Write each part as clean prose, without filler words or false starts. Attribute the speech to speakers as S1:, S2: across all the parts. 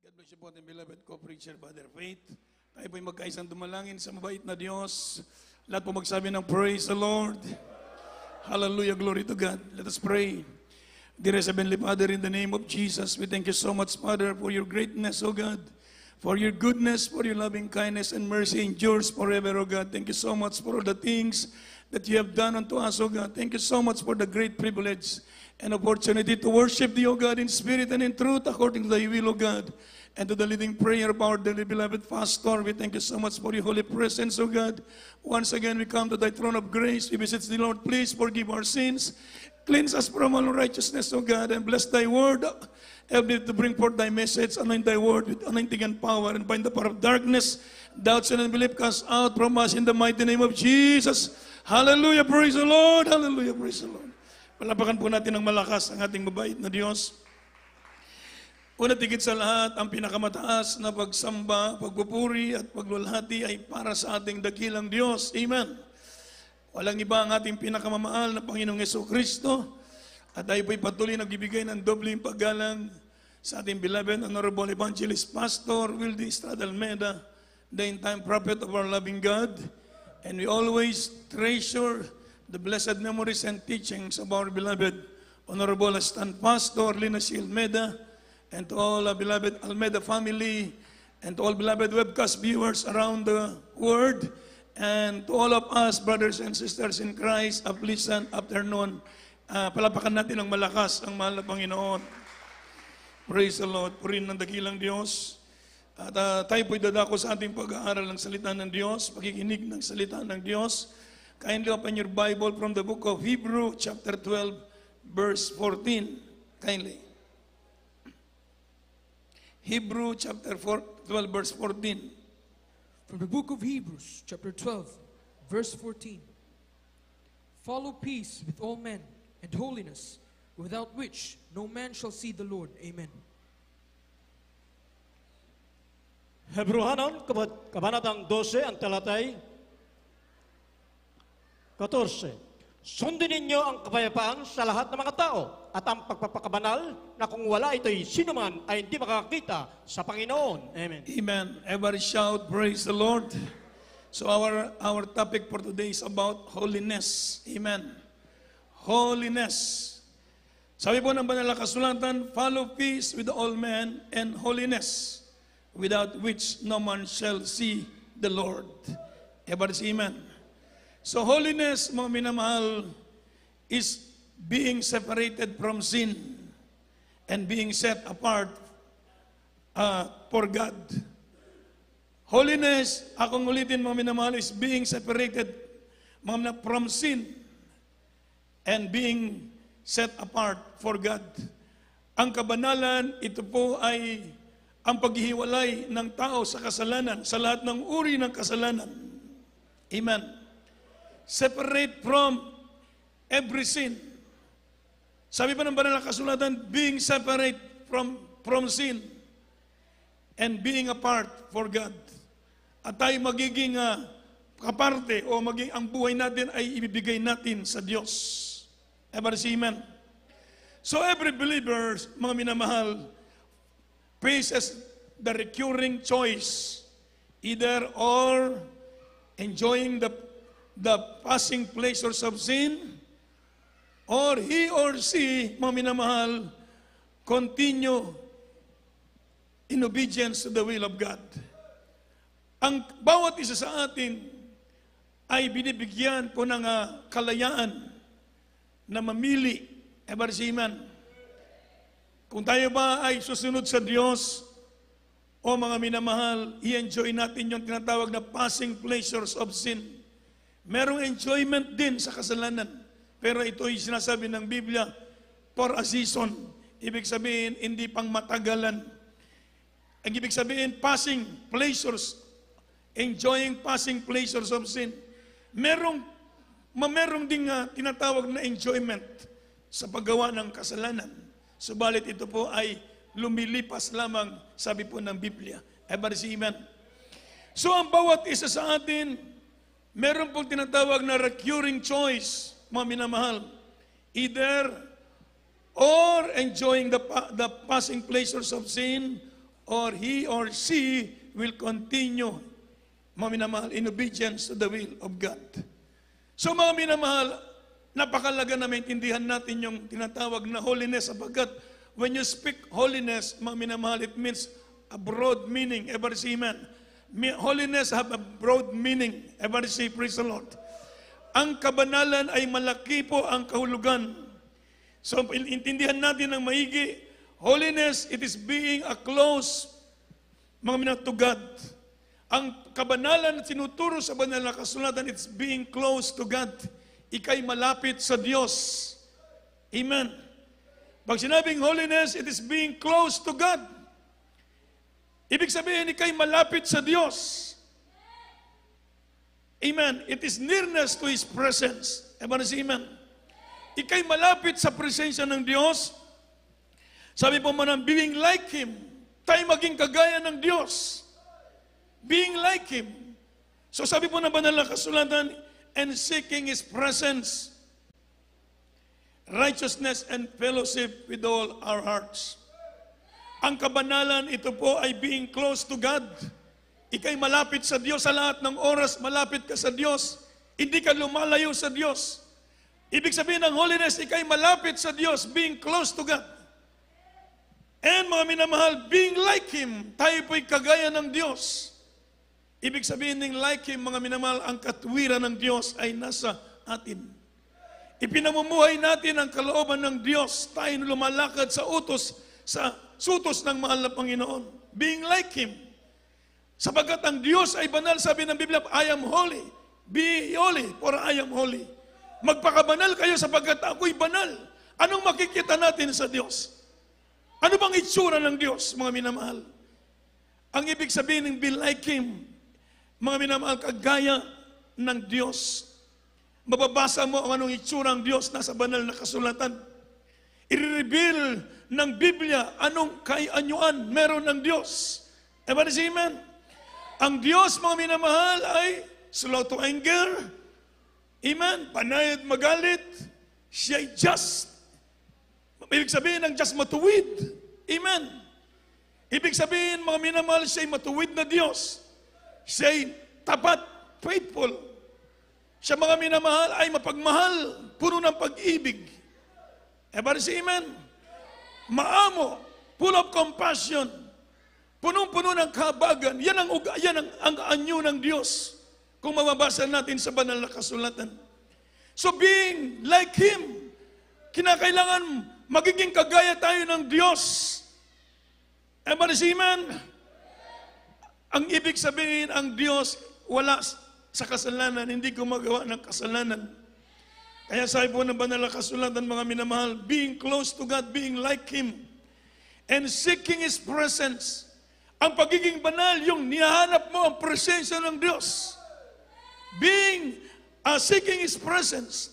S1: God bless you po ating beloved co-preacher, Brother Faith. Tayo po'y magkaisang dumalangin sa mabait na Diyos. Lahat po magsabi ng praise the Lord. Hallelujah, glory to God. Let us pray. Dear Heavenly Father, in the name of Jesus, we thank you so much, Father, for your greatness, O God. For your goodness, for your loving kindness and mercy endures forever, O God. Thank you so much for all the things that you have done unto us, O God. Thank you so much for the great privilege and opportunity to worship thee, O God, in spirit and in truth, according to thy will, O God. And to the leading prayer of our dearly beloved pastor, we thank you so much for your holy presence, O God. Once again, we come to thy throne of grace. We beseech thee, Lord, please forgive our sins. Cleanse us from all unrighteousness, O God, and bless thy word. Help me to bring forth thy message, anoint thy word with anointing and power, and bind the power of darkness, doubts and unbelief cast out from us in the mighty name of Jesus. Hallelujah, praise the Lord. Hallelujah, praise the Lord. Palapakan po natin ng malakas ang ating mabait na Diyos. Una tigit sa lahat, ang pinakamataas na pagsamba, pagpupuri at paglulhati ay para sa ating dakilang Diyos. Amen. Walang iba ang ating pinakamamahal na Panginoong Jesucristo. At tayo po'y patuloy nagbibigay ng dobling paggalang sa ating beloved Honorable Evangelist Pastor Wildy Estrada Almeida, the in-time prophet of our loving God. And we always treasure the blessed memories and teachings of our beloved Honorable Assistant Pastor Lina C. Almeida, and to all our beloved Almeida family, and to all beloved webcast viewers around the world, and to all of us, brothers and sisters in Christ, a pleasant afternoon. Palapakan natin ng malakas ang mahal na Panginoon. Praise the Lord. Purihin ng dakilang Diyos. At tayo po'y dadako sa ating pag-aaral ng salita ng Diyos, pakikinig ng salita ng Diyos. Kindly open your Bible from the book of Hebrew, chapter 12, verse 14. Kindly. Hebrew chapter 12, verse 14.
S2: From the book of Hebrews, chapter 12, verse 14. Follow peace with all men and holiness, without which no man shall see the Lord. Amen.
S3: Hebrehanon, kabanatang 12, ang talatay 14. Sundin ninyo ang kapayapaan sa lahat ng mga tao at ang pagpapakabanal na kung wala ito'y sino man ay hindi makakita sa Panginoon. Amen.
S1: Amen. Everybody shout, praise the Lord. So our topic for today is about holiness. Amen. Holiness. Sabi po ng banal na kasulatan, follow peace with all men and holiness, without which no man shall see the Lord. Everybody say amen. So holiness, mga minamahal, is being separated from sin and being set apart for God. Holiness, akong ulitin mga minamahal, is being separated from sin and being set apart for God. Ang kabanalan, ito po ay ang paghihiwalay ng tao sa kasalanan, sa lahat ng uri ng kasalanan. Amen. Separate from every sin. Sabi pa ng banal na kasulatan, being separate from sin and being apart for God. At tayo magiging kaparte o maging ang buhay natin ay ibibigay natin sa Diyos. Everybody say amen. So every believer, mga minamahal, faces the recurring choice, either or enjoying the passing pleasures of sin, or he or she, mga minamahal, continue in obedience to the will of God. Ang bawat isa sa atin ay binibigyan po ng kalayaan na mamili. Ever say amen. Kung tayo ba ay susunod sa Diyos, o mga minamahal, i-enjoy natin yung tinatawag na passing pleasures of sin. Merong enjoyment din sa kasalanan. Pero ito'y sinasabi ng Biblia, for a season. Ibig sabihin, hindi pang matagalan. Ang ibig sabihin, passing pleasures, enjoying passing pleasures of sin. Merong ding tinatawag na enjoyment sa paggawa ng kasalanan. Subalit ito po ay lumilipas lamang, sabi po ng Biblia. Everybody say amen. So ang bawat isa sa atin, meron pong tinatawag na recurring choice, mga minamahal. Either or enjoying the passing pleasures of sin, or he or she will continue, mga minamahal, in obedience to the will of God. So mga minamahal, napakalaga na maintindihan natin yung tinatawag na holiness sapagkat when you speak holiness, mga minamahal, it means a broad meaning. Everybody say amen. Holiness have a broad meaning. Everybody say praise the Lord. Ang kabanalan ay malaki po ang kahulugan. So intindihan natin ng maigi, holiness, it is being a close, mga minamahal, to God. Ang kabanalan na tinuturo sa banal na kasulatan, it's being close to God. Ika'y malapit sa Diyos. Amen. Pag sinabing holiness, it is being close to God. Ibig sabihin, ika'y malapit sa Diyos. Amen. It is nearness to His presence. Everybody say amen. Ika'y malapit sa presensya ng Diyos. Sabi po man, being like Him, tayo maging kagaya ng Diyos. Being like Him. So sabi po ng banal na kasulatan, and seeking His presence, righteousness and fellowship with all our hearts. Ang kabanalan, ito po ay being close to God. Ika'y malapit sa Diyos sa lahat ng oras, malapit ka sa Diyos. Hindi ka lumalayo sa Diyos. Ibig sabihin ng holiness, ika'y malapit sa Diyos, being close to God. And mga minamahal, being like Him, tayo po'y kagaya ng Diyos. Ibig sabihin ng like Him, mga minamahal, ang katwiran ng Diyos ay nasa atin. Ipinamumuhay natin ang kalooban ng Diyos. Tayo lumalakad sa utos ng mahal na Panginoon. Being like Him. Sapagkat ang Diyos ay banal, sabi ng Biblia, I am holy. Be holy, for I am holy. Magpakabanal kayo sapagkat ako'y banal. Anong makikita natin sa Diyos? Ano bang itsura ng Diyos, mga minamahal? Ang ibig sabihin ng be like Him, mga minamahal, kagaya ng Diyos. Mababasa mo ang anong itsura ng Diyos nasa banal na kasulatan. I-reveal ng Biblia anong kaanyuan meron ng Diyos. Everybody say amen? Ang Diyos, mga minamahal, ay slow to anger. Amen? Panay at magalit. Siya'y just. Ibig sabihin ng just matuwid. Amen? Ibig sabihin, mga minamahal, siya'y matuwid na Diyos. Siya'y tapat, faithful. Siya, mga minamahal, ay mapagmahal, puno ng pag-ibig. Everybody say amen? Maamo, full of compassion, punong-puno ng kahabagan. Yan ang anyo ng Diyos. Kung mababasa natin sa banal na kasulatan. So being like Him, kinakailangan magiging kagaya tayo ng Diyos. Everybody say amen? Ang ibig sabihin, ang Diyos wala sa kasalanan, hindi gumagawa ng kasalanan. Kaya sabi po ng banal na kasulatan, mga minamahal, being close to God, being like Him, and seeking His presence. Ang pagiging banal, yung nihahanap mo ang presensya ng Diyos. Seeking His presence.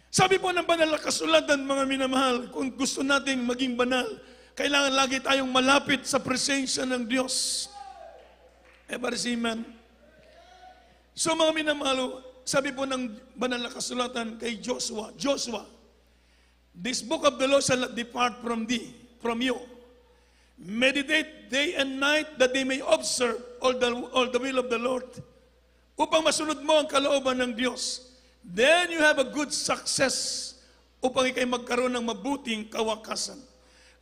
S1: Sabi po ng banal na kasulatan, mga minamahal, kung gusto nating maging banal, kailangan lagi tayong malapit sa presensya ng Diyos. Everybody say amen? So mga minamahal, sabi po ng banal na kasulatan kay Joshua, this book of the law shall not depart from you. Meditate day and night that they may observe all the will of the Lord. Upang masunod mo ang kalooban ng Diyos. Then you have a good success upang ikay magkaroon ng mabuting kawakasan.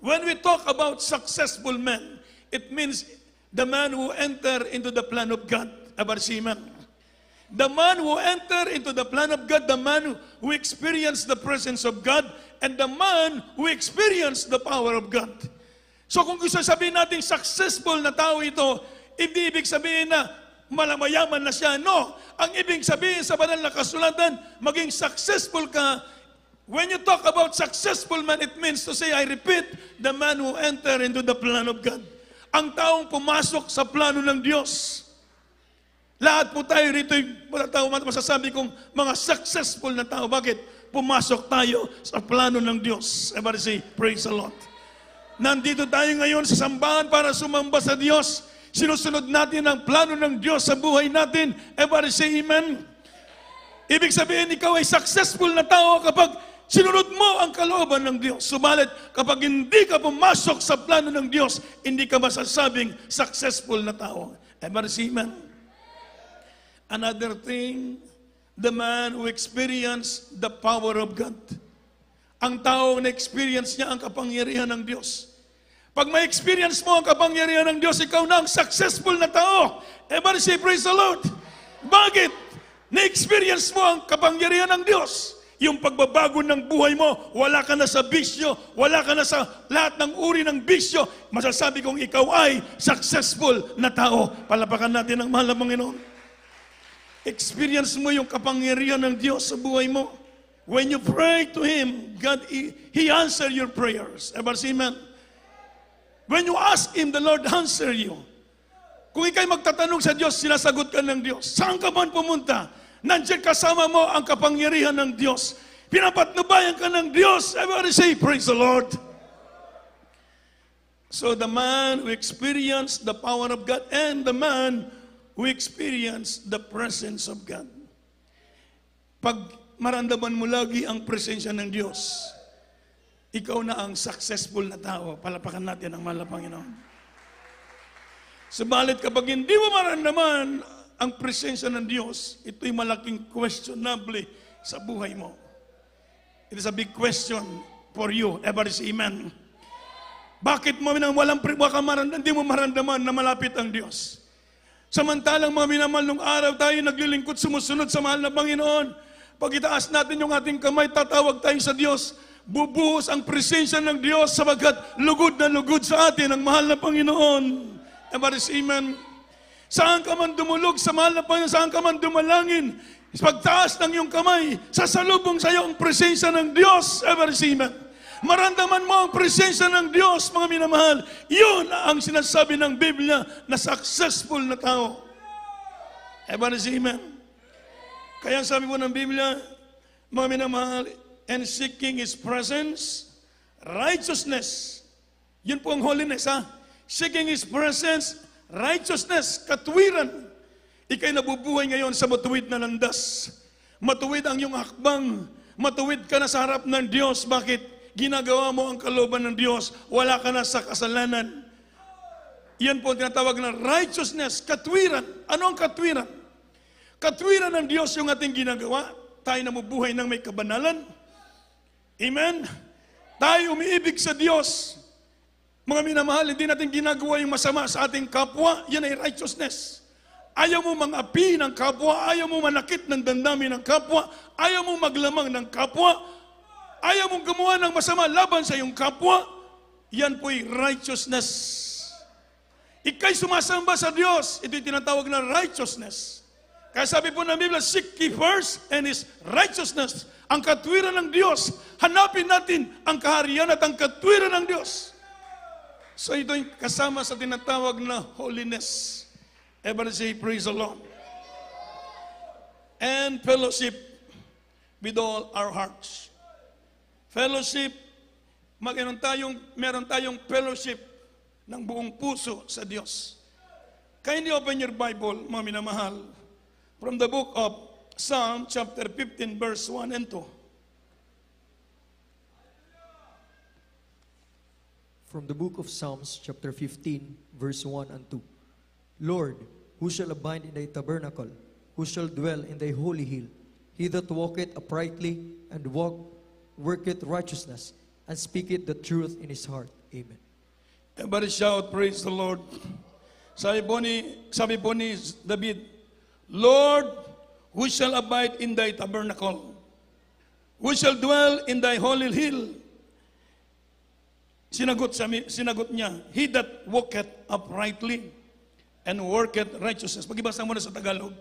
S1: When we talk about successful men, it means the man who enter into the plan of God. Amen. The man who enter into the plan of God, the man who experienced the presence of God, and the man who experienced the power of God. So kung gusto sabihin natin successful na tao ito, hindi ibig sabihin na malamayaman na siya. No. Ang ibig sabihin sa banal na kasulatan, maging successful ka. When you talk about successful man, it means to say, I repeat, the man who enter into the plan of God. Ang taong pumasok sa plano ng Diyos. Lahat po tayo rito, masasabi kong mga successful na tao. Bakit? Pumasok tayo sa plano ng Diyos. Everybody say, praise the Lord. Nandito tayo ngayon sa sambahan para sumamba sa Diyos. Sinusunod natin ang plano ng Diyos sa buhay natin. Everybody say amen. Ibig sabihin, ikaw ay successful na tao kapag Sinunod mo ang kalooban ng Diyos. Subalit, kapag hindi ka pumasok sa plano ng Diyos, hindi ka masasabing successful na tao. Ever see, man? Another thing, the man who experienced the power of God. Ang tao na experience niya ang kapangyarihan ng Diyos. Pag ma-experience mo ang kapangyarihan ng Diyos, ikaw na ang successful na tao. Ever say, praise the Lord. Bakit? Na-experience mo ang kapangyarihan ng Diyos. Yung pagbabago ng buhay mo, wala ka na sa bisyo, wala ka na sa lahat ng uri ng bisyo. Masasabi kong ikaw ay successful na tao. Palapakan natin ang mahal na Panginoon. Experience mo yung kapangyarihan ng Diyos sa buhay mo. When you pray to Him, God, He answer your prayers. Ever see, man? When you ask Him, the Lord answer you. Kung ikay magtatanong sa Diyos, sinasagot ka ng Diyos. Saan ka man pumunta, nandiyan kasama mo ang kapangyarihan ng Diyos. Pinapatnubayan ka ng Diyos. Everybody say, praise the Lord. So the man who experienced the power of God and the man who experienced the presence of God. Pag maramdaman mo lagi ang presensya ng Diyos, ikaw na ang successful na tao. Palapakan natin ang mahal na Panginoon. Subalit kapag hindi mo maramdaman ang presensya ng Diyos, ito'y malaking questionable sa buhay mo. It is a big question for you. Everybody say amen. Bakit mo hindi mo maramdaman na malapit ang Diyos? Samantalang mga minamahal, nung araw tayo naglilingkod, sumusunod sa mahal na Panginoon. Pag itaas natin yung ating kamay, tatawag tayo sa Diyos. Bubuhos ang presensya ng Diyos sabagat lugod na lugod sa atin ang mahal na Panginoon. Everybody say amen. Saan ka man dumulog sa mahal na Panginoon, saan ka man dumalangin, pagtaas ng iyong kamay, sasalubong sa iyo ang presensya ng Diyos. Everybody say amen. Maramdaman mo ang presensya ng Diyos, mga minamahal. Yun ang sinasabi ng Biblia na successful na tao. Everybody say amen. Kaya sabi po ng Biblia, mga minamahal, and seeking His presence, righteousness. Yun po ang holiness, ha? Seeking His presence, righteousness, katwiran. Ika'y nabubuhay ngayon sa matuwid na landas. Matuwid ang iyong hakbang. Matuwid ka na sa harap ng Diyos. Bakit? Ginagawa mo ang kalooban ng Diyos. Wala ka na sa kasalanan. Yan po ang tinatawag na righteousness, katwiran. Ano ang katwiran? Katwiran ng Diyos yung ating ginagawa. Tayo namubuhay ng may kabanalan. Amen? Tayo umiibig sa Diyos. Mga minamahal, hindi natin ginagawa yung masama sa ating kapwa. Yan ay righteousness. Ayaw mo mang-api ng kapwa. Ayaw mo manakit ng damdamin ng kapwa. Ayaw mo maglamang ng kapwa. Ayaw mong gumawa ng masama laban sa iyong kapwa. Yan po'y righteousness. Ika'y sumasamba sa Diyos. Ito'y tinatawag na righteousness. Kaya sabi po ng Biblia, seek ye first and His righteousness. Ang katwiran ng Diyos. Hanapin natin ang kaharian at ang katwiran ng Diyos. So ito'y kasama sa tinatawag na holiness. Everybody say, praise the Lord. And fellowship with all our hearts. Fellowship, meron tayong fellowship ng buong puso sa Diyos. Kindly open your Bible, mga minamahal, from the book of Psalm chapter 15, verse 1 and 2.
S4: From the book of Psalms, chapter 15, verse 1 and 2. Lord, who shall abide in thy tabernacle? Who shall dwell in thy holy hill? He that walketh uprightly and worketh righteousness, and speaketh the truth in his heart. Amen.
S1: Everybody shout, praise the Lord. Sabi po ni David, Lord, who shall abide in thy tabernacle? Who shall dwell in thy holy hill? Sinagot niya, he that walketh uprightly and worketh righteousness. Pagibasa mo na sa Tagalog,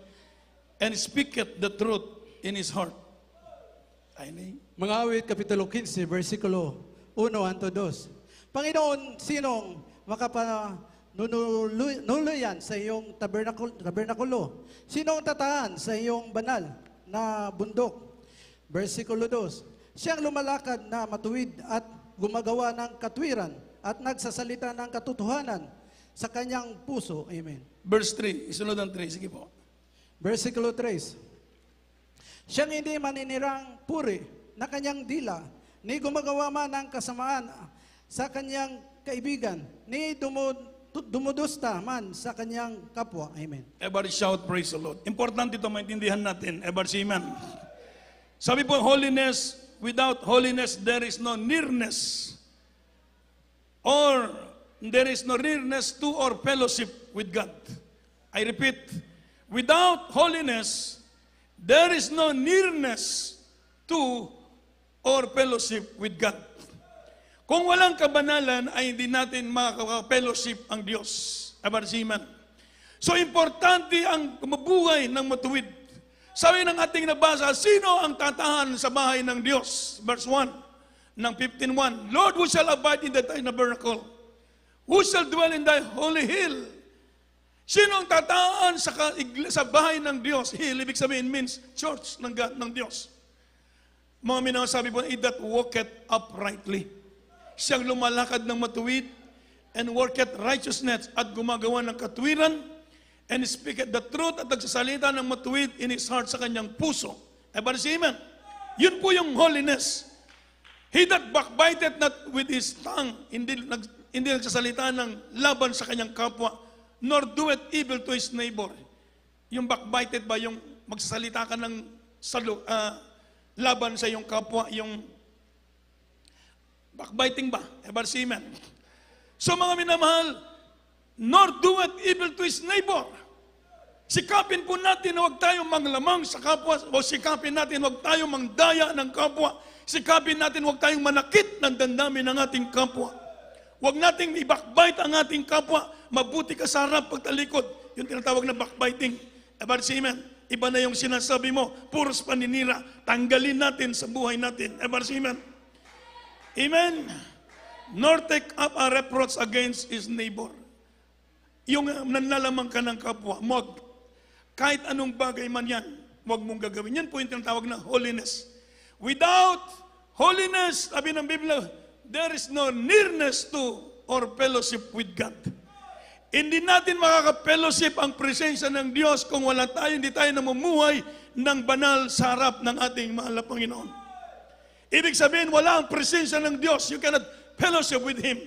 S1: and speaketh the truth in his heart. Ay,
S5: Mga awit, Kapitulo 15, versikulo 1 hanggang 2. Panginoon, sinong makapanunuluyan sa iyong tabernakulo? Sinong tataan sa iyong banal na bundok? Versikulo 2. Siyang lumalakad na matuwid at gumagawa ng katwiran at nagsasalita ng katotohanan sa kanyang puso. Amen.
S1: Verse 3, isunod ang 3, sige po.
S5: Versikulo 3. Siyang hindi maninirang puri na kanyang dila, ni gumagawa man ng kasamaan sa kanyang kaibigan, ni dumudusta man sa kanyang kapwa. Amen.
S1: Everybody shout, praise the Lord. Importante ito, maintindihan natin. Everybody say amen. Sabi po, holiness, without holiness, there is no nearness. Or, there is no nearness to or fellowship with God. I repeat, without holiness, there is no nearness to or fellowship with God. Kung walang kabanalan, ay hindi natin makaka-fellowship ang Diyos. Amen. So, importante ang mabuhay ng matuwid. Sabi ng ating nabasa, sino ang tatahan sa bahay ng Diyos? Verse 1 ng 15:1. Lord, who shall abide in the tabernacle? Who shall dwell in thy holy hill? Sino ang tatahan sa bahay ng Diyos? Hill, ibig sabihin means church ng God, ng Diyos. Mga minasabi po, he that walketh uprightly. Siyang lumalakad ng matuwid and worketh righteousness at gumagawa ng katuwiran and speaketh the truth at nagsasalita ng matuwid in his heart sa kanyang puso. Everybody say amen. Yun po yung holiness. He that backbiteth not with his tongue, hindi nagsasalita ng laban sa kanyang kapwa, nor doeth evil to his neighbor. Yung backbited ba, yung magsasalita ka ng laban sa iyong kapwa, yung backbiting ba? Everybody say amen. So mga minamahal, nor doeth evil to his neighbor. Sikapin po natin na huwag tayong manglamang sa kapwa, o sikapin natin huwag tayong mangdaya ng kapwa, sikapin natin huwag tayong manakit ng damdamin ng ating kapwa. Huwag nating i-backbite ang ating kapwa, mabuti ka sa harap pagtalikod. Yung tinatawag na backbiting. Everybody say amen. Iba na yung sinasabi mo, puros paninira, tanggalin natin sa buhay natin. Everybody say amen. Amen. Nor take up a reproach against his neighbor. Yung nanlalamang ka ng kapwa, kahit anong bagay man yan, huwag mong gagawin. Yan po yung tinatawag na holiness. Without holiness, sabi ng Biblia, there is no nearness to or fellowship with God. Hindi natin makaka-fellowship ang presensya ng Diyos kung wala tayo, hindi tayo namumuhay ng banal sa harap ng ating mahal na Panginoon. Ibig sabihin, wala ang presensya ng Diyos. You cannot fellowship with Him.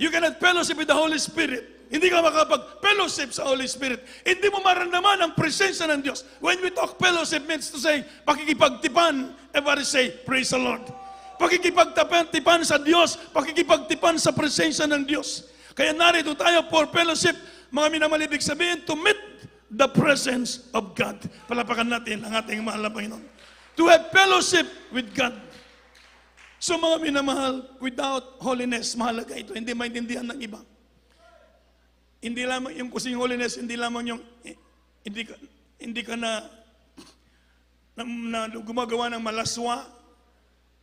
S1: You cannot fellowship with the Holy Spirit. Hindi ka makapag-fellowship sa Holy Spirit. Hindi mo maramdaman ang presensya ng Diyos. When we talk fellowship means to say, pakikipagtipan. Everybody say, praise the Lord. Pakikipagtipan sa Diyos, pakikipagtipan sa presensya ng Diyos. Kaya narito tayo for fellowship. Mga minamahal, ibig sabihin, to meet the presence of God. Palapakan natin ang ating mahal na Panginoon. To have fellowship with God. So mga minamahal, without holiness, mahalaga ito. Hindi maintindihan ng iba. Hindi lamang yung kusing holiness, hindi lamang yung hindi ka na gumagawa ng malaswa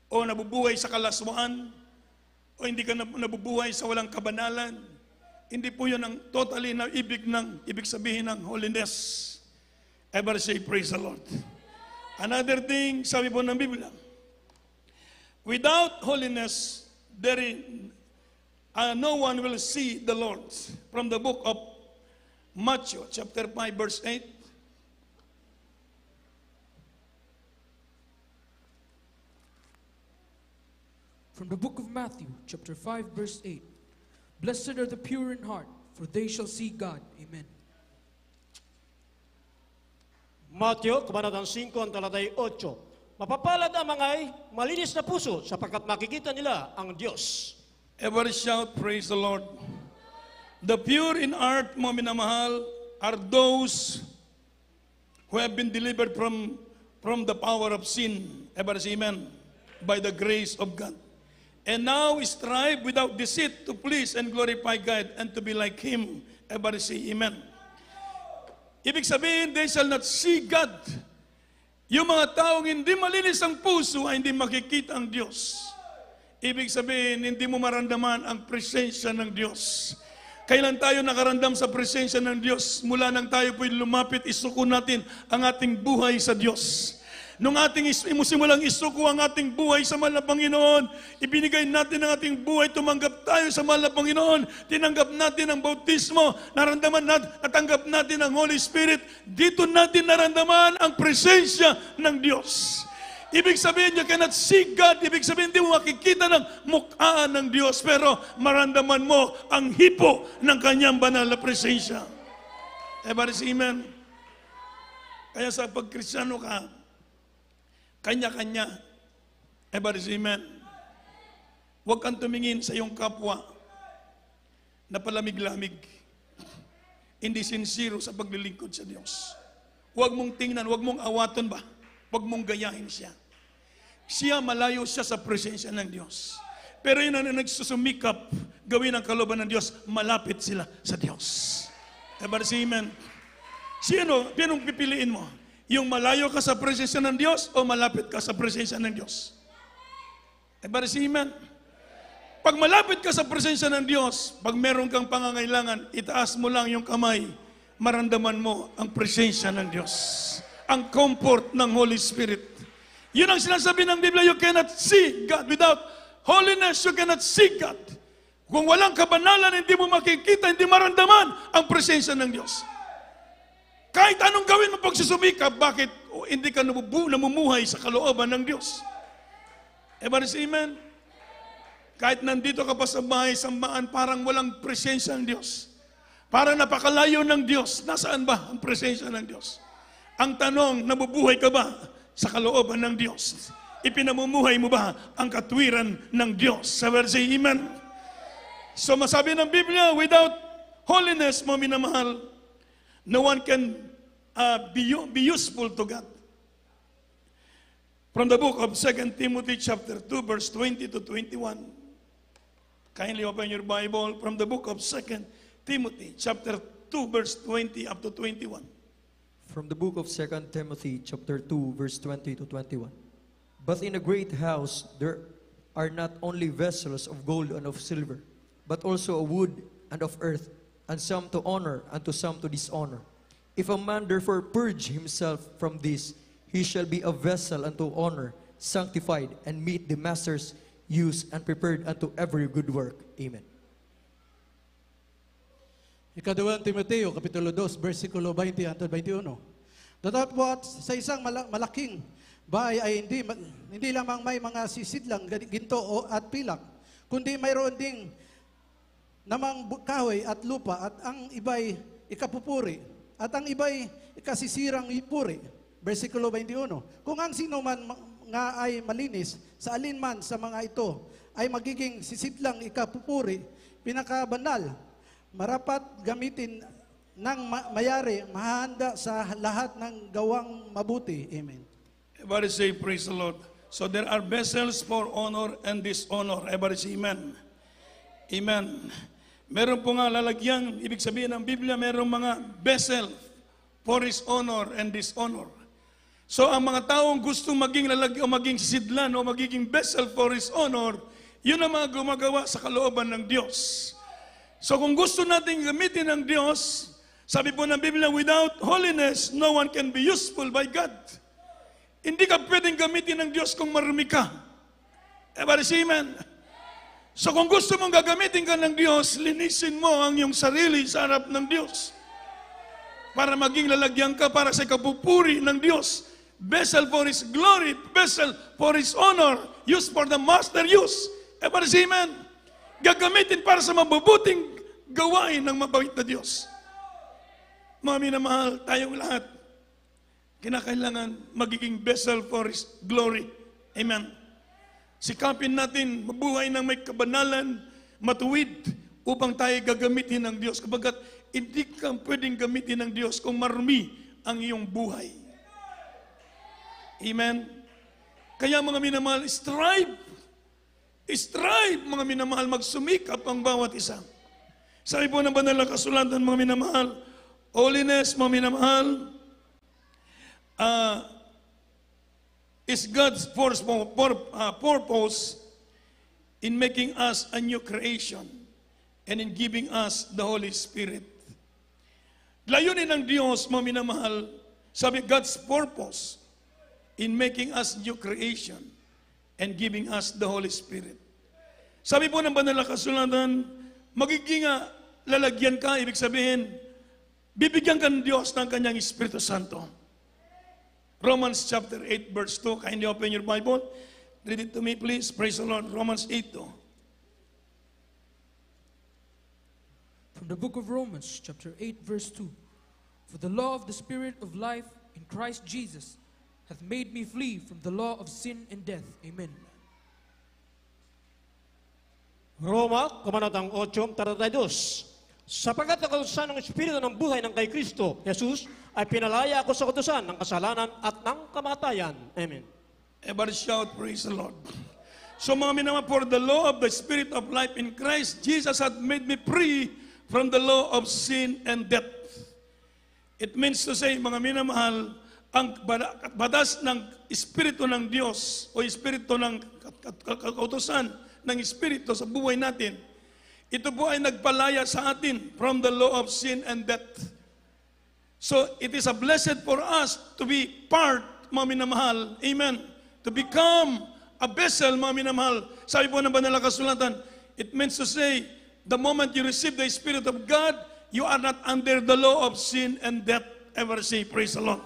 S1: o nabubuhay sa kalaswaan o hindi ka nabubuhay sa walang kabanalan. Hindi po yun ang totally na ibig sabihin ng holiness. Ever say praise the Lord. Another thing, sabi po ng Biblia, without holiness, no one will see the Lord. From the book of Matthew, chapter 5, verse 8.
S2: From the book of Matthew, chapter 5, verse 8. Blessed are the pure in heart, for they shall see God. Amen.
S3: Matthew, Kabanatang 5, ang talatay 8. Mapapalad ang mga malinis na puso sapagkat makikita nila ang Diyos.
S1: Every shout, praise the Lord. The pure in heart, mga minamahal, are those who have been delivered from the power of sin. Everybody say amen. By the grace of God. And now strive without deceit to please and glorify God and to be like Him. Everybody say amen. Ibig sabihin, they shall not see God. Yung mga taong hindi malinis ang puso ay hindi makikita ang Diyos. Ibig sabihin, hindi mo maramdaman ang presensya ng Diyos. Kailan tayo nakaramdam sa presensya ng Diyos? Mula nang tayo po'y lumapit, isuko natin ang ating buhay sa Diyos. Nung ating simulang isuko ang ating buhay sa mahal na Panginoon, ibinigay natin ang ating buhay, tumanggap tayo sa mahal na Panginoon, tinanggap natin ang bautismo, natanggap natin ang Holy Spirit, dito natin naramdaman ang presensya ng Diyos. Ibig sabihin, you cannot see God. Ibig sabihin, hindi mo makikita ng mukha ng Diyos, pero maramdaman mo ang hipo ng kanyang banal na presensya. Everybody say amen? Kaya sa pagkristyano ka, kanya-kanya. Everybody say amen? Huwag kang tumingin sa iyong kapwa na palamig-lamig. Hindi sincere sa paglilingkod sa Diyos. Huwag mong tingnan, huwag mong awaton ba? Huwag mong gayahin siya. Siya, malayo siya sa presensya ng Diyos. Pero yun ang nagsusumikap, gawin ang kalooban ng Diyos, malapit sila sa Diyos. Everybody say amen? Sino pipiliin mo? Yung malayo ka sa presensya ng Diyos o malapit ka sa presensya ng Diyos? Everybody say amen? Pag malapit ka sa presensya ng Diyos, pag meron kang pangangailangan, itaas mo lang yung kamay, maramdaman mo ang presensya ng Diyos. Ang comfort ng Holy Spirit. Yun ang sinasabi ng Biblia, you cannot see God. Without holiness, you cannot see God. Kung walang kabanalan, hindi mo makikita, hindi maramdaman ang presensya ng Diyos. Kahit anong gawin mo pag susumikap, bakit hindi ka namumuhay sa kalooban ng Diyos? Everybody say amen? Kahit nandito ka pa sa bahay, sambaan, parang walang presensya ng Diyos. Parang napakalayo ng Diyos. Nasaan ba ang presensya ng Diyos? Ang tanong, nabubuhay ka ba sa kalooban ng Diyos? Ipinamumuhay mo ba ang katwiran ng Diyos? Everybody say amen? So masabi ng Biblia, without holiness, mo minamahal, no one can be useful to God. From the book of 2 Timothy chapter 2 verse 20 to 21. Kindly open your Bible from the book of 2 Timothy chapter 2 verse 20 up to 21.
S4: From the book of 2 Timothy chapter 2 verse 20 to 21. But in a great house there are not only vessels of gold and of silver, but also of wood and of earth, and some to honor and to some to dishonor. If a man therefore purge himself from this, he shall be a vessel unto honor, sanctified, and meet the master's use, and prepared unto every good work. Amen.
S5: Ikadawang Timoteo, Kapitulo 2, versikulo 20 hanggang 21. Datapwat sa isang malaking bahay ay hindi lamang may mga sisidlang ginto at pilak, kundi mayroon ding namang kahoy at lupa, at ang iba'y ikapupuri, at ang iba'y ikasisirang puri. Versikulo 21. Kung ang sino man nga ay malinis, sa alinman sa mga ito, ay magiging sisidlang ikapupuri, pinakabanal, marapat gamitin ng mayari, mahanda sa lahat ng gawang mabuti. Amen.
S1: Everybody say praise the Lord. So there are vessels for honor and dishonor. Everybody say amen. Amen. Meron po nga lalagyan, ibig sabihin ng Biblia, meron mga vessel for His honor and dishonor. So ang mga taong gustong maging lalagyan o maging sidlan o magiging vessel for His honor, yun ang mga gumagawa sa kalooban ng Diyos. So kung gusto natin gamitin ng Diyos, sabi po ng Biblia, without holiness, no one can be useful by God. Hindi ka pwedeng gamitin ng Diyos kung marumi ka. Everybody say amen. So kung gusto mong gagamitin ka ng Diyos, linisin mo ang iyong sarili sa harap ng Diyos. Para maging lalagyan ka para sa kapupuri ng Diyos. Vessel for His glory, vessel for His honor, used for the master use. Everybody say amen. Gagamitin para sa mabubuting gawain ng mabait na Diyos. Mga minamahal, tayong lahat, kinakailangan magiging vessel for His glory. Amen. Sikapin natin mabuhay ng may kabanalan, matuwid, upang tayo gagamitin ng Diyos. Kapagkat hindi ka pwedeng gamitin ng Diyos kung marumi ang iyong buhay. Amen. Kaya mga minamahal, strive, mga minamahal, magsumikap ang bawat isa. Sabi po ng banal na kasulatan, mga minamahal, holiness, mga minamahal, is God's purpose in making us a new creation and in giving us the Holy Spirit. Layunin ng Diyos, mga minamahal, sabi God's purpose in making us new creation and giving us the Holy Spirit. Sabi po ng banal na kasulatan, magiging lalagyan ka, ibig sabihin, bibigyan ka ng Diyos ng kanyang Espiritu Santo. Romans chapter 8 verse 2. Kindly open your Bible. Read it to me please. Praise the Lord. Romans 8:2.
S2: From the book of Romans, chapter 8, verse 2. For the law of the Spirit of life in Christ Jesus hath made me flee from the law of sin and death. Amen.
S3: Roma, Kabanatang 8:32. Sapagkat ang kautusan ng Espiritu ng buhay ng kay Kristo, Jesus, ay pinalaya ako sa kautusan ng kasalanan at ng kamatayan. Amen.
S1: Everybody shout, praise the Lord. So mga minamahal, for the law of the Spirit of life in Christ Jesus had made me free from the law of sin and death. It means to say, mga minamahal, ang batas ng Espiritu ng Diyos o Espiritu ng kautusan ng Espiritu sa buhay natin, ito po ay nagpalaya sa atin from the law of sin and death. So it is a blessed for us to be part, mga minamahal, amen, to become a vessel, mga minamahal. Sabi po ng Banal na Kasulatan, it means to say, the moment you receive the Spirit of God, you are not under the law of sin and death. Ever say, praise the Lord.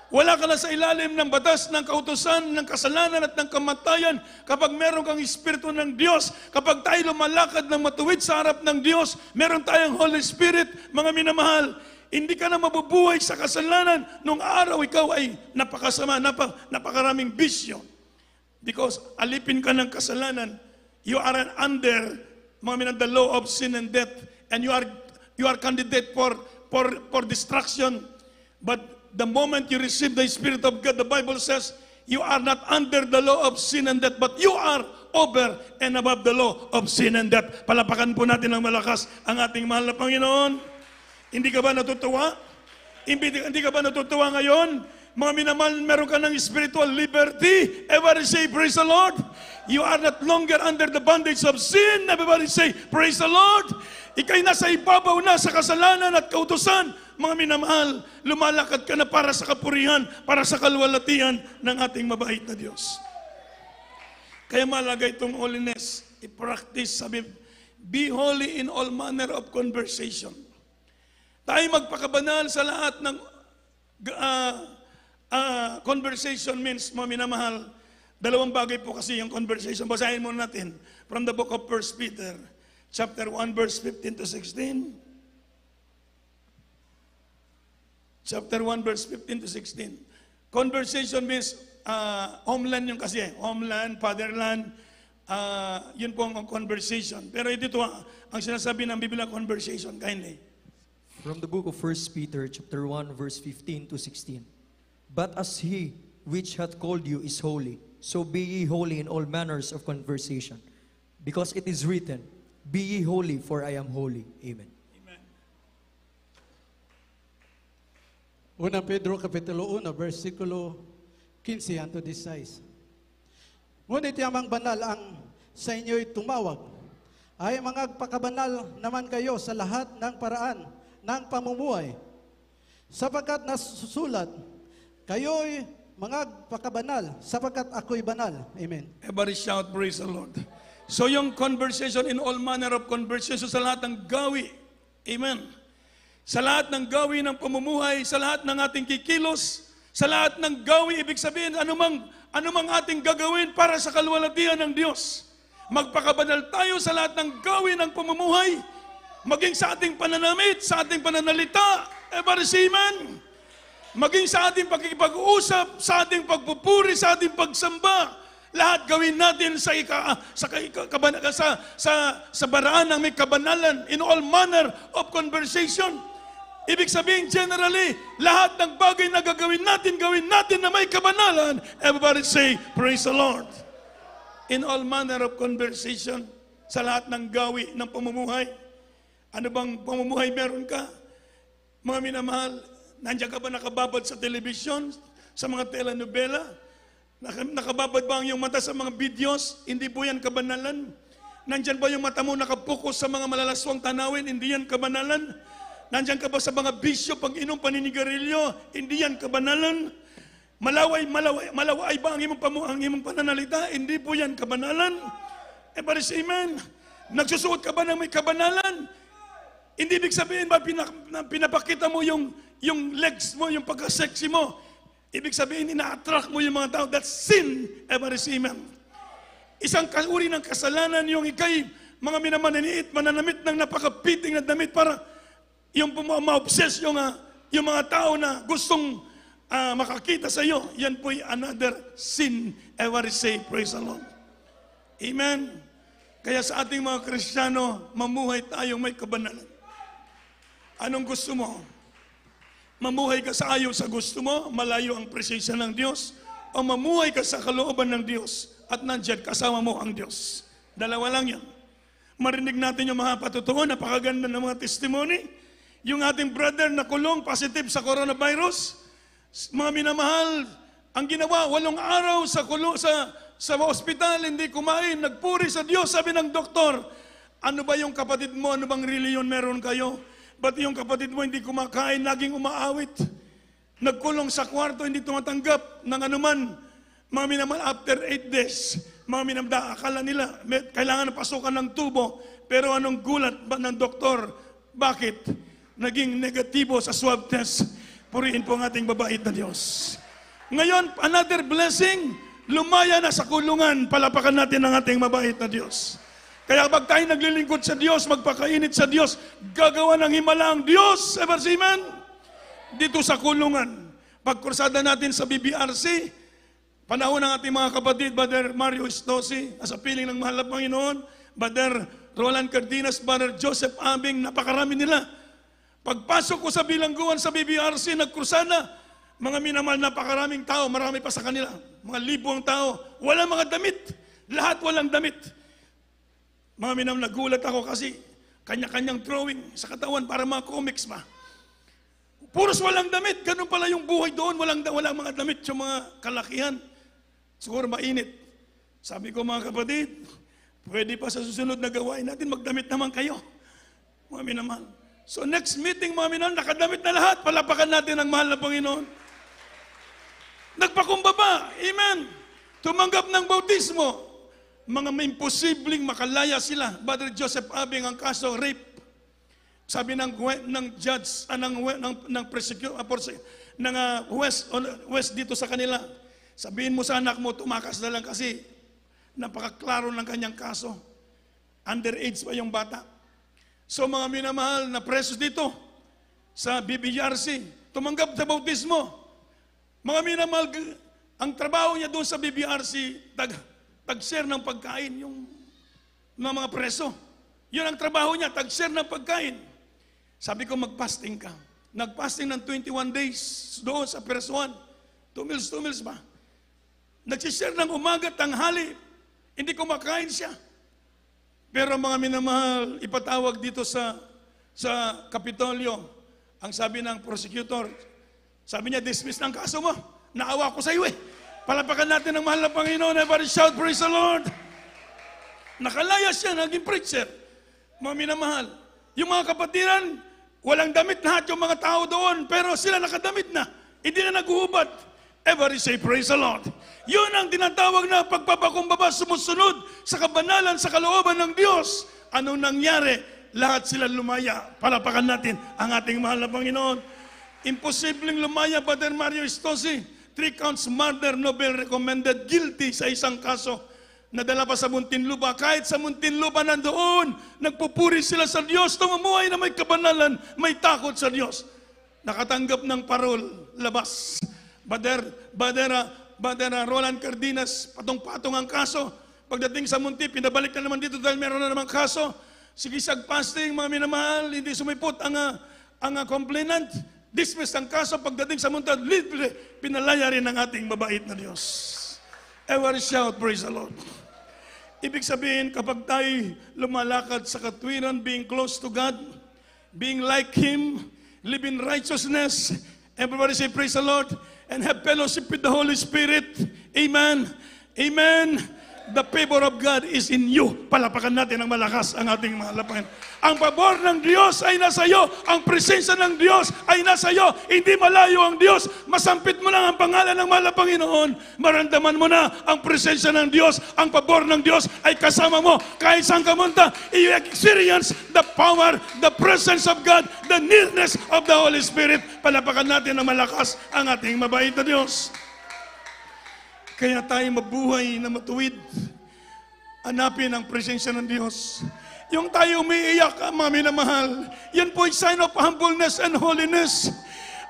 S1: Wala ka na sa ilalim ng batas ng kautusan, ng kasalanan at ng kamatayan kapag meron kang Espiritu ng Diyos. Kapag tayo lumalakad ng matuwid sa harap ng Diyos, meron tayong Holy Spirit, mga minamahal, hindi ka na mabubuhay sa kasalanan. Nung araw ikaw ay napakasama, napakaraming bisyo. Because alipin ka ng kasalanan, you are under, mga minamahal, the law of sin and death, and you are candidate for destruction. But the moment you receive the Spirit of God, the Bible says, you are not under the law of sin and death, but you are over and above the law of sin and death. Palapakan po natin ng malakas ang ating mahal na Panginoon. Hindi ka ba natutuwa? Hindi ka ba natutuwa ngayon? Mga minamahal, meron ka ng spiritual liberty. Everybody say, praise the Lord. You are not longer under the bondage of sin. Everybody say, praise the Lord. Ika'y nasa ibabaw na sa kasalanan at kautusan. Mga minamahal, lumalakad ka na para sa kapurihan, para sa kalwalatian ng ating mabait na Diyos. Kaya malaga itong holiness, i-practice, sabi, be holy in all manner of conversation. Tayo magpakabanal sa lahat ng conversation means, mga minamahal, dalawang bagay po kasi yung conversation. Basahin muna natin from the book of 1 Peter, chapter 1, verse 15 to 16. Chapter 1, verse 15 to 16. Conversation means homeland yung kasi. Homeland, fatherland, yun po ang conversation. Pero ito ang sinasabi ng Biblia, conversation, kindly.
S4: From the book of 1 Peter, chapter 1, verse 15 to 16. But as he which hath called you is holy, so be ye holy in all manners of conversation. Because it is written, be ye holy, for I am holy. Amen.
S5: Unang Pedro Kapitulo 1, versikulo 15 unto 16. Ngunit yamang banal ang sa inyo'y tumawag, ay mangagpakabanal naman kayo sa lahat ng paraan ng pamumuhay. Sapagkat nasusulat, kayo'y mangagpakabanal, sapagkat ako'y banal. Amen.
S1: Everybody shout, praise the Lord. So yung conversation in all manner of conversation sa lahat ng gawi. Amen. Sa lahat ng gawi ng pamumuhay, sa lahat ng ating kikilos, sa lahat ng gawi, ibig sabihin, anumang ating gagawin para sa kalwalatian ng Diyos. Magpakabanal tayo sa lahat ng gawi ng pamumuhay, maging sa ating pananamit, sa ating pananalita, everybody say amen. Maging sa ating pagkikipag-uusap, sa ating pagpupuri, sa ating pagsamba, lahat gawin natin sa baraan ng may kabanalan, in all manner of conversation. Ibig sabihin, generally, lahat ng bagay na gawin natin na may kabanalan. Everybody say, praise the Lord. In all manner of conversation, sa lahat ng gawi ng pamumuhay. Ano bang pamumuhay meron ka? Mga minamahal, nandiyan ka ba nakababad sa telebisyon, sa mga telenovela? Nakababad ba ang iyong mata sa mga videos? Hindi po yan kabanalan. Nandiyan ba yung mata mo nakapokus sa mga malalaswang tanawin? Hindi yan kabanalan. Nandiyan ka ba sa mga bisyo, pag-inom, paninigarilyo? Hindi yan kabanalan. Malaway ba ang imong pananalita? Hindi po yan kabanalan. Everybody say amen. Nagsusuot ka ba ng may kabanalan? Hindi ibig sabihin ba pinapakita mo yung legs mo, yung pagka-sexy mo? Ibig sabihin, ina-attract mo yung mga tao that sin evarism. Isang uri ng kasalanan yung ikay, mga minamananiit, mananamit ng napakapiting na damit para yung ma-obsess yung mga tao na gustong makakita sa iyo. Yan po'y another sin evarism. Praise the Lord. Amen. Kaya sa ating mga Kristiyano, mamuhay tayong may kabanalan. Anong gusto mo? Mamuhay ka sa ayaw sa gusto mo, malayo ang presensya ng Diyos, o mamuhay ka sa kalooban ng Diyos at nandiyan kasama mo ang Diyos. Dalawa lang yan. Marinig natin yung mga patutuo, napakaganda ng mga testimony. Yung ating brother na kulong, positive sa coronavirus. Mga minamahal, ang ginawa, 8 araw sa ospital, hindi kumain, nagpuri sa Diyos. Sabi ng doktor, ano ba yung kapatid mo, ano bang reliyon meron kayo? Ba't yung kapatid mo hindi kumakain, laging umaawit? Nagkulong sa kwarto, hindi tumatanggap ng anuman. Mga minamahal, after 8 days, mga minamahal, akala nila, kailangan pasukan ng tubo. Pero anong gulat ba ng doktor? Bakit? Naging negatibo sa swab test. Purihin po ang ating babait na Diyos. Ngayon, another blessing, lumaya na sa kulungan. Palapakan natin ang ating mabait na Diyos. Kaya pag tayo naglilingkod sa Diyos, magpakainit sa Diyos, gagawa ng himala ang Diyos. Ever see, man? Dito sa kulungan. Pagkursada natin sa BBRC, panahon ng ating mga kapatid, Brother Mario Estosi, sa piling ng mahal na Panginoon, Brother Roland Cardenas, Brother Joseph Abing, napakarami nila. Pagpasok ko sa bilangguan sa BBRC, nagkursada, mga minamahal, napakaraming tao, marami pa sa kanila. Mga libong tao, walang mga damit. Lahat walang damit. Mga minamahal, nagulat ako kasi kanya-kanyang drawing sa katawan para mga comics ba. Puros walang damit. Ganun pala yung buhay doon. Walang mga damit yung mga kalakihan. Siguro mainit. Sabi ko mga kapatid, pwede pa sa susunod na gawain natin, magdamit naman kayo. Mga minamahal. So next meeting, mga minamahal, nakadamit na lahat. Palapakan natin ang mahal na Panginoon. Nagpakumbaba. Amen. Tumanggap ng bautismo. Mga may imposibleng makalaya sila. Brother Joseph Abing, ang kaso rape. Sabi ng judge, ng West dito sa kanila, sabihin mo sa anak mo, tumakas na lang kasi napakaklaro ng kanyang kaso. Underage pa yung bata. So mga minamahal na presos dito sa BBRC, tumanggap sa bautismo. Mga minamahal, ang trabaho niya doon sa BBRC, tag-share ng pagkain yung mga preso. Yun ang trabaho niya, tag-share ng pagkain. Sabi ko, mag-fasting ka. Nag-fasting ng 21 days doon sa Persuan. 2 meals ba? Nagsishare ng umaga, tanghali. Hindi kumakain siya. Pero mga minamahal, ipatawag dito sa Kapitolyo, ang sabi ng prosecutor, sabi niya, dismiss ng kaso mo. Naawa ko sa iyo eh. Palapakan natin ang mahal na Panginoon. Everybody shout, praise the Lord. Nakalaya siya, naging preacher. Mga minamahal. Yung mga kapatiran, walang damit lahat yung mga tao doon, pero sila nakadamit na. Hindi na naguhubad. Everybody say, praise the Lord. Yun ang tinatawag na pagpapakumbaba, sumusunod sa kabanalan, sa kalooban ng Diyos. Anong nangyari? Lahat sila lumaya. Palapakan natin ang ating mahal na Panginoon. Imposibleng lumaya, Brother Mario Estosi. 3 counts murder, Nobel recommended guilty sa isang kaso. Nadala pa sa Muntinlupa. Kahit sa Muntinlupa nandoon, nagpupuri sila sa Diyos. Tumumuhay na may kabanalan, may takot sa Diyos. Nakatanggap ng parol, labas. Brother Roland Cardenas, patong-patong ang kaso. Pagdating sa Munti, pinabalik na naman dito dahil meron na namang kaso. Sigisag fasting, mga minamahal, hindi sumipot ang complainant. Dismiss ang kaso, pagdating sa Munti, libre, pinalaya rin ang ating mabait na Diyos. Every shout, praise the Lord. Ibig sabihin, kapag tayo lumalakad sa katwiran, being close to God, being like Him, live in righteousness, everybody say, praise the Lord, and have fellowship with the Holy Spirit. Amen. Amen. the favor of God is in you. Palapakan natin ng malakas ang ating mahal na Panginoon. Ang pabor ng Diyos ay nasa iyo. Ang presensya ng Diyos ay nasa iyo. Hindi malayo ang Diyos. Masampit mo lang ang pangalan ng mahal na Panginoon. Maramdaman mo na ang presensya ng Diyos. Ang pabor ng Diyos ay kasama mo. Kahit saan ka munta, you experience the power, the presence of God, the nearness of the Holy Spirit. Palapakan natin ng malakas ang ating mabait na Diyos. Kaya tayo mabuhay na matuwid. Hanapin ang presensya ng Diyos. Yung tayo umiiyak, mga minamahal, yan po ay sign of humbleness and holiness.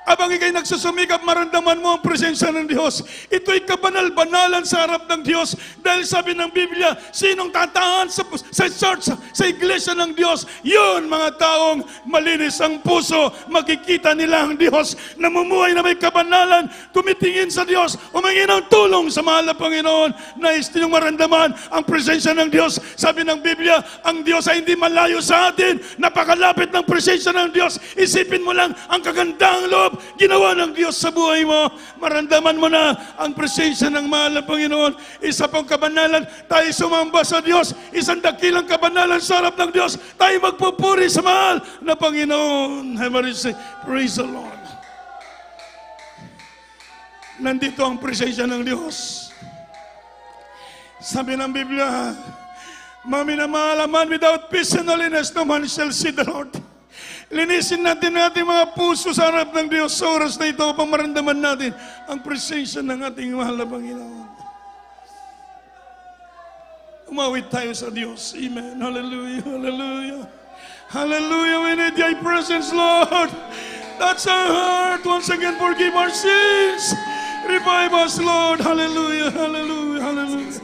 S1: Abang ikay nagsusumikap, maramdaman mo ang presensya ng Diyos. Ito'y kabanal-banalan sa harap ng Diyos. Dahil sabi ng Biblia, sinong tataan sa church, sa iglesia ng Diyos, yun mga taong malinis ang puso, makikita nila ang Diyos, namumuhay na may kabanalan, tumitingin sa Diyos, humingi ng tulong sa mahal na Panginoon, nais ninyong maramdaman ang presensya ng Diyos. Sabi ng Biblia, ang Diyos ay hindi malayo sa atin, napakalapit ng presensya ng Diyos. Isipin mo lang ang kagandang loob ginawa ng Diyos sa buhay mo. Maramdaman mo na ang presensya ng mahal na Panginoon. Isa pang kabanalan, tayo sumamba sa Diyos. Isang dakilang kabanalan sa harap ng Diyos. Tayo magpupuri sa mahal na Panginoon. Praise the Lord. Nandito ang presensya ng Diyos. Sabi ng Biblia, maminamahal, man without peace and holiness, no man shall see the Lord. Linisin natin ating mga puso sa harap ng Diyos sa oras na ito upang maramdaman natin ang presensya ng ating mahal na Panginoon. Umawit tayo sa Diyos. Amen. Hallelujah. Hallelujah. Hallelujah. We need Thy presence, Lord. Touch our heart. Once again, forgive our sins. Revive us, Lord. Hallelujah. Hallelujah. Hallelujah.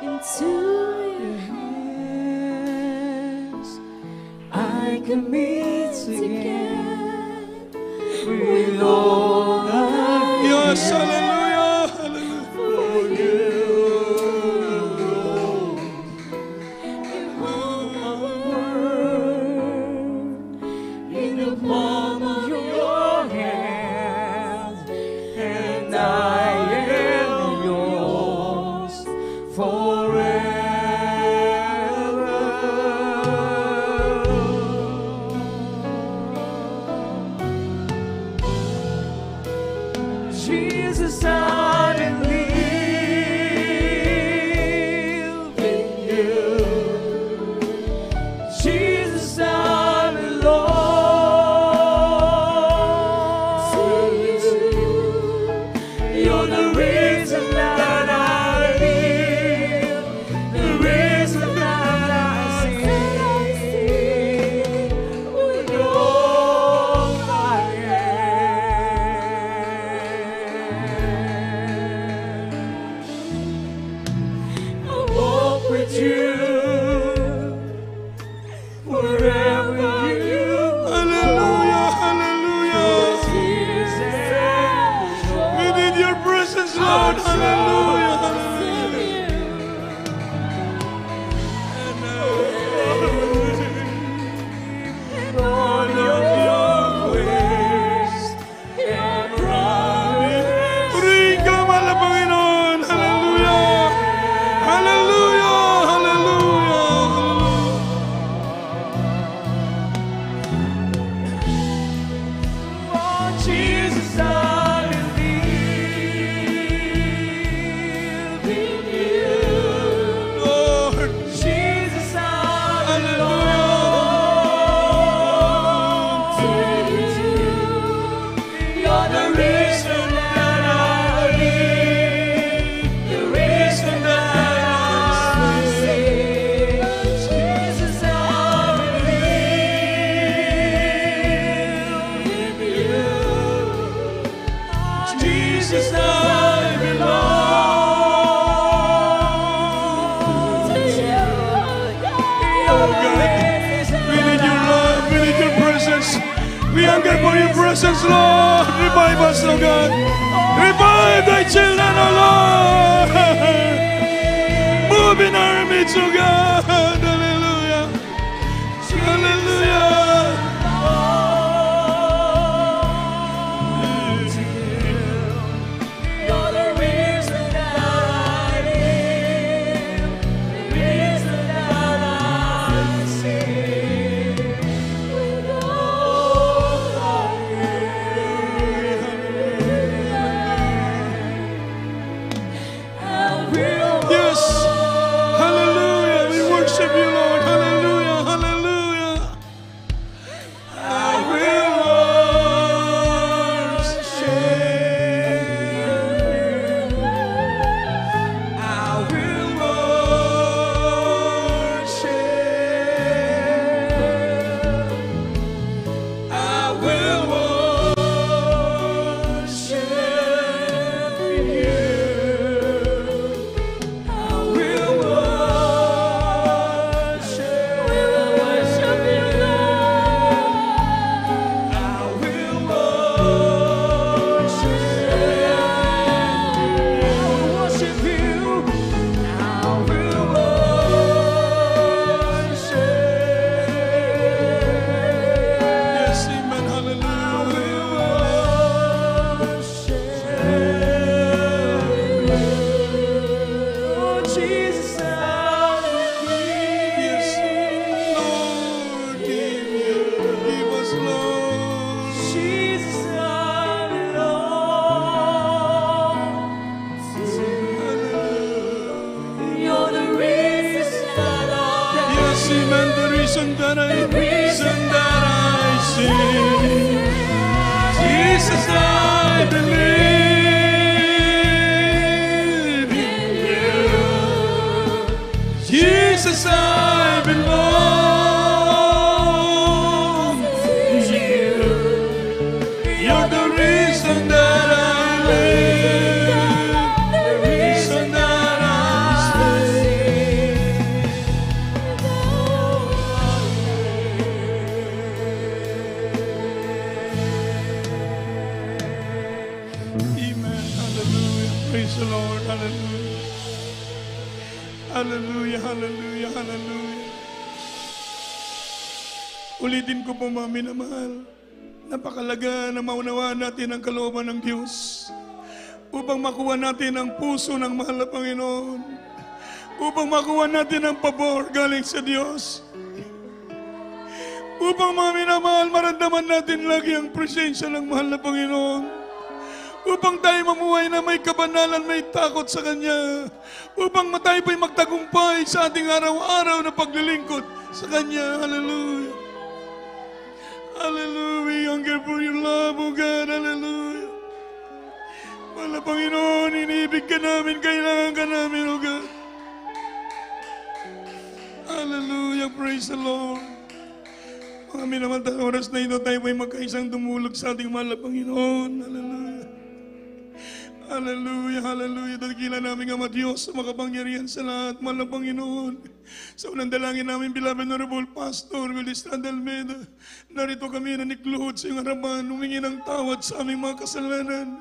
S6: Into your hands I commit again with all I
S1: Yes,
S6: have
S1: hallelujah. Hallelujah.
S6: for you alone. In the palm of your hand, and I am yours forever. Jesus, I believe in you. Jesus, I belong to you. You're the reason that I live, the reason that I sing, with all I am. I walk with you wherever you
S1: Hallelujah. Hallelujah. We need your presence, Lord. Hallelujah.
S6: All of your ways and promise.
S1: Purihin ka, mahal na Panginoon. Hallelujah. Hallelujah. Hallelujah.
S6: Oh, Jesus, I believe in you.
S1: Lord.
S6: Jesus, I
S1: Hallelujah.
S6: belong to you. You're the reason that I live, the reason that I sing. Jesus, I believe in you. Jesus, I belong to you.
S1: Oh God, we need your love, we need your presence. We hunger for your presence, Lord. Revive us, oh God. Revive thy children, oh Lord. Move in our midst, oh God. Hallelujah. Hallelujah.
S6: You're the reason that I live.
S1: reason that I sing. Jesus, I believe in you. Jesus, I belong to you. You're the reason that I live, the reason that I Amen. Hallelujah. Praise the Lord. Hallelujah. Hallelujah. Hallelujah. Hallelujah. Ulitin ko po mga minamahal. Napakalaga na maunawaan natin ang kalooban ng Diyos upang makuha natin ang puso ng mahal na Panginoon, upang makuha natin ang pabor galing sa Diyos, upang mga minamahal maramdaman natin lagi ang presensya ng mahal na Panginoon, upang tayo mamuhay na may kabanalan, may takot sa Kanya, upang tayo po'y magtagumpay sa ating araw-araw na paglilingkod sa Kanya. Hallelujah. Hallelujah. Hunger for your love, O God. Hallelujah. Mahal na Panginoon, iniibig ka namin, kailangan ka namin, O God. Hallelujah. Praise the Lord. Mga minamahal, oras na ito tayo po'y magkaisang dumulog sa ating mahal na Panginoon. Hallelujah. Hallelujah, hallelujah. Dakila namin Ama Diyos sa makapangyarihan sa lahat, mahal na Panginoon. Sa unang dalangin namin, beloved Honorable Pastor Willis Almeida, narito kami na nikluhod sa iyong harapan, humingi ng tawad sa aming mga kasalanan.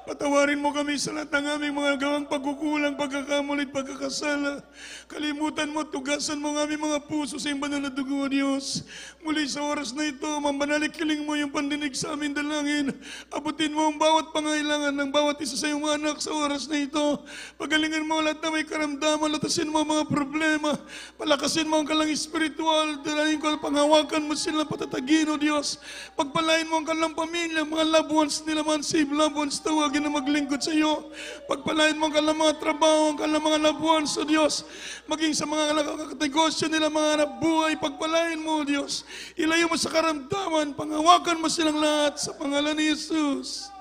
S1: Patawarin mo kami sa lahat ng aming mga gawang pagkukulang, pagkakamali at pagkakasala. Kalimutan mo, tugasan mo ang aming mga puso sa iyong banal na dugo, O Diyos. Muli sa oras na ito, mambanalikiling mo yung pandinig sa aming dalangin. Abutin mo ang bawat pangailangan ng bawat isa sa iyong anak sa oras na ito. Pagalingan mo lahat na may karamdaman, latasin mo ang mga problema. Palakasin mo ang kalang espiritual, dalahin ko, panghawakan mo sila, patatagin, O Diyos. Pagpalain mo ang kalang pamilya, mga loved ones nila, mga saved loved ones, tawagin na maglingkod sa iyo. Pagpalain mo ang kalang mga trabaho, ang kalang mga loved ones, O Diyos. Maging sa mga negosyo nila, mga hanap buhay, pagpalain mo, O Diyos. Ilayo mo sa karamdaman, panghawakan mo silang lahat sa pangalan ni Jesus.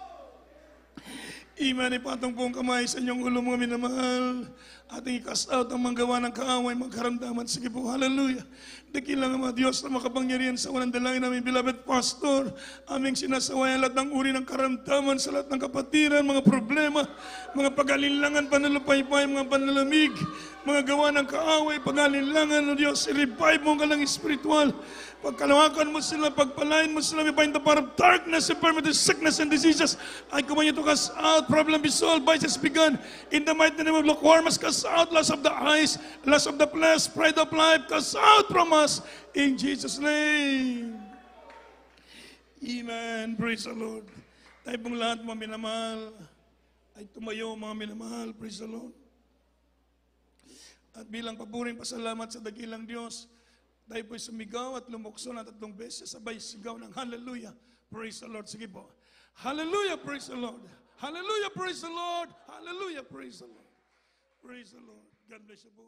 S1: Amen. Ipatong po ang kamay sa inyong ulo, mga minamahal. Ating i-cast out ang mga gawa ng kaaway, mga karamdaman. Sige po, hallelujah. Dakilang Ama Diyos na makapangyarihan sa walang dalangin namin, beloved Pastor. Aming sinasawayan lahat ng uri ng karamdaman sa lahat ng kapatiran, mga problema, mga pag-alinlangan, panalupaypay, mga panalamig, mga gawa ng kaaway, pag-alinlangan, O Diyos, i-revive mo ang kalang espiritual. Pagkalawakan mo sila, pagpalain mo sila, may bind the power of darkness, infirmity, sickness, and diseases. I command you to cast out, problem be solved, vices begun. In the mighty name of lukewarmness, cast out, lust of the eyes, lust of the flesh, pride of life, cast out from us, in Jesus' name. Amen. Praise the Lord. Tayo pong lahat, mga minamahal, ay tumayo, mga minamahal. Praise the Lord. At bilang papuring pasalamat sa dakilang Diyos, tayo po'y sumigaw at lumukso na 3 beses, sabay sigaw ng hallelujah, praise the Lord. Sige po. Hallelujah, praise the Lord. Hallelujah, praise the Lord. Hallelujah, praise the Lord. Praise the Lord. God bless you po.